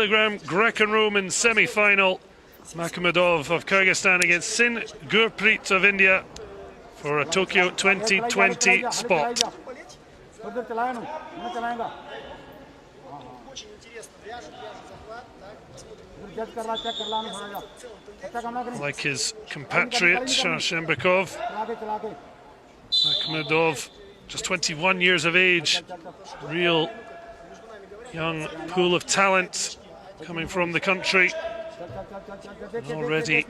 kilogram Greco-Roman semi-final. Makhmudov of Kyrgyzstan against Sin Gurpreet of India for a Tokyo 2020 spot. Like his compatriot Shashembekov, Makhmudov, just 21 years of age, real young pool of talent coming from the country. Already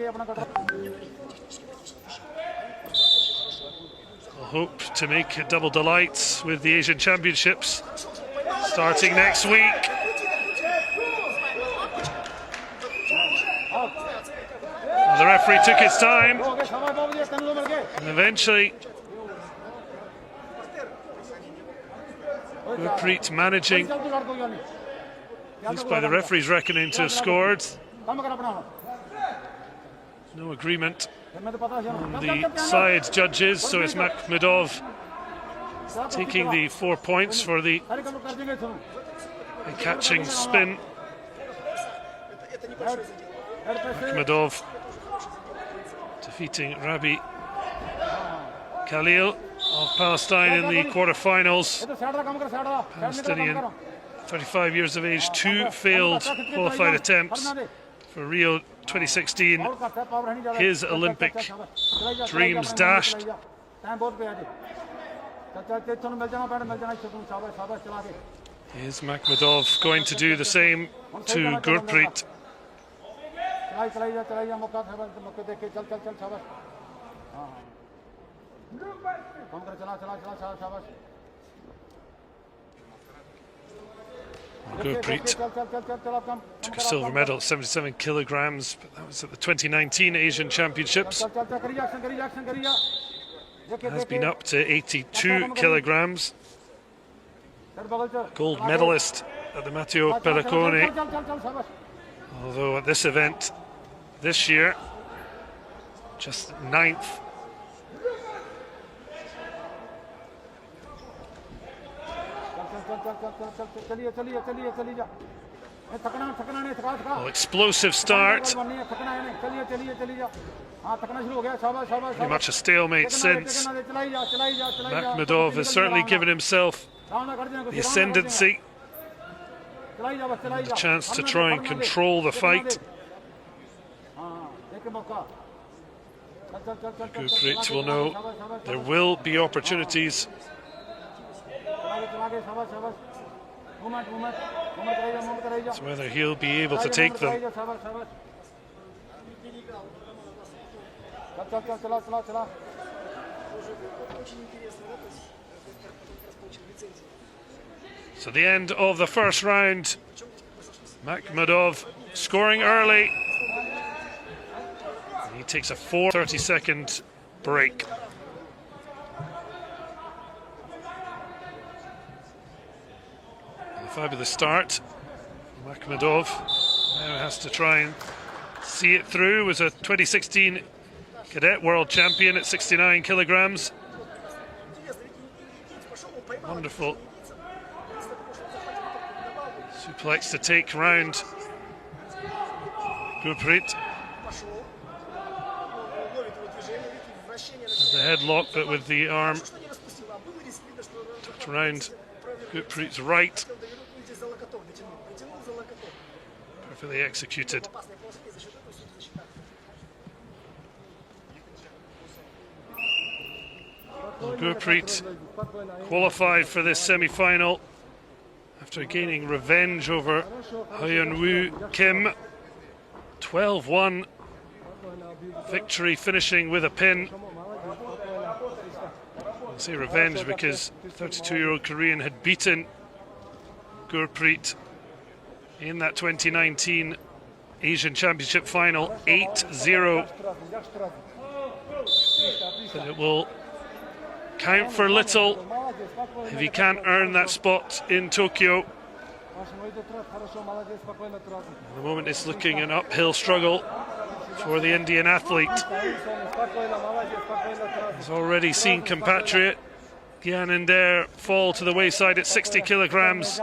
hope to make a double delight with the Asian Championships starting next week. Well, the referee took his time and eventually Gurpreet managing, at least by the referee's reckoning, to have scored. No agreement on the side judges, so it's Makhmudov taking the 4 points for the catching spin. Makhmudov defeating Rabie Halildi of Palestine in the quarterfinals. Palestinian, 35 years of age, 2 failed qualified attempts for Rio 2016. His Olympic dreams dashed. Is Makhmudov going to do the same to Gurpreet? Gurpreet took a silver medal at 77 kilograms, but that was at the 2019 Asian Championships. Has been up to 82 kilograms. Gold medalist at the Matteo Pellicone, although at this event this year, just 9th. Oh, explosive start. Pretty much a stalemate since. Makhmudov has certainly given himself the ascendancy, the chance to try and control the fight. Gurpreet will know there will be opportunities. It's whether he'll be able to take them. So the end of the first round. Makhmudov scoring early. And he takes a 30-second break. Fabulous start. Makhmudov now has to try and see it through. Was a 2016 cadet world champion at 69 kilograms. Wonderful suplex to take round Gurpreet. The headlock, but with the arm tucked around Gurpreet's right. Perfectly executed. Well, Gurpreet qualified for this semi-final after gaining revenge over Hyunwoo Kim. 12-1 victory, finishing with a pin. I say revenge because 32-year-old Korean had beaten Gurpreet in that 2019 Asian Championship final 8-0. But it will count for little if he can't earn that spot in Tokyo. At the moment it's looking an uphill struggle for the Indian athlete. He's already seen compatriot Gyanendra fall to the wayside at 60 kilograms.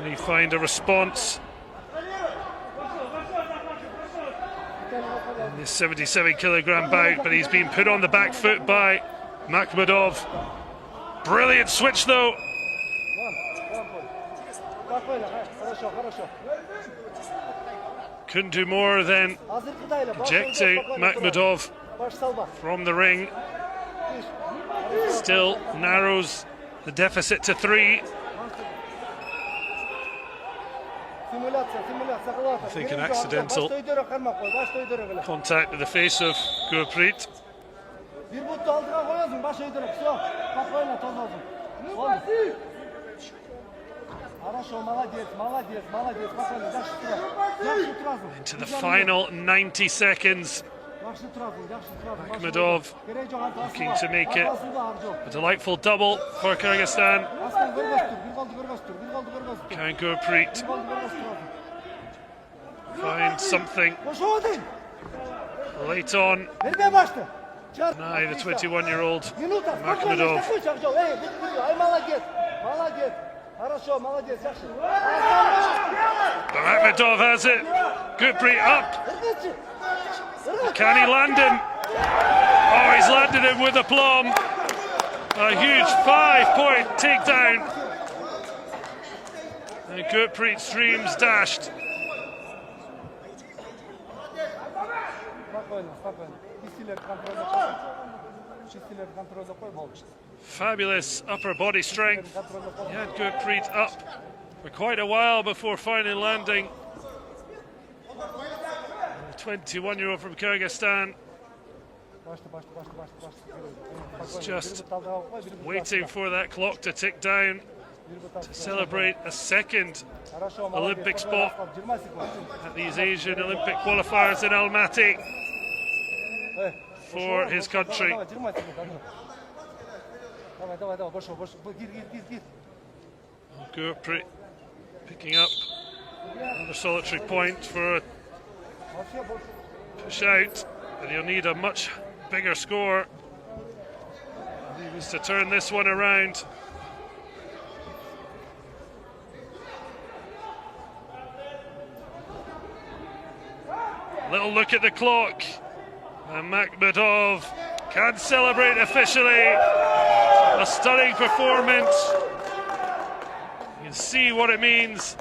Can he find a response? In this 77-kilogram bout, but he's been put on the back foot by Mахмудов. Brilliant switch though. Couldn't do more than ejecting Mахмудов from the ring. Still narrows the deficit to 3. I think an accidental contact with the face of Gurpreet. Into the final 90 seconds. Mахмудов looking to make it a delightful double for Kyrgyzstan. Can Gurpreet find something late on? Deny the 21-year-old Mахмудов. But Mахмудov has it. Gurpreet up. Can he land him? Oh, he's landed him with aplomb. A huge 5-point takedown. And Gurpreet's dreams dashed. Fabulous upper body strength. He had Gurpreet up for quite a while before finally landing. The 21-year-old from Kyrgyzstan is just waiting for that clock to tick down to celebrate a second Olympic spot at these Asian Olympic qualifiers in Almaty for his country. Gurpreet picking up another solitary point for a push out, but he'll need a much bigger score. He was to turn this one around. Little look at the clock, and Mахмудов can celebrate officially. A stunning performance. You can see what it means.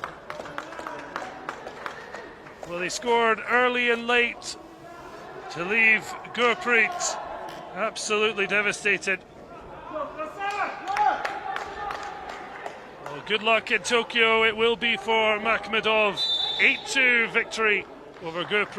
Well, he scored early and late to leave Gurpreet absolutely devastated. Well, good luck in Tokyo. It will be for Mахмудov. 8-2 victory over Gurpreet.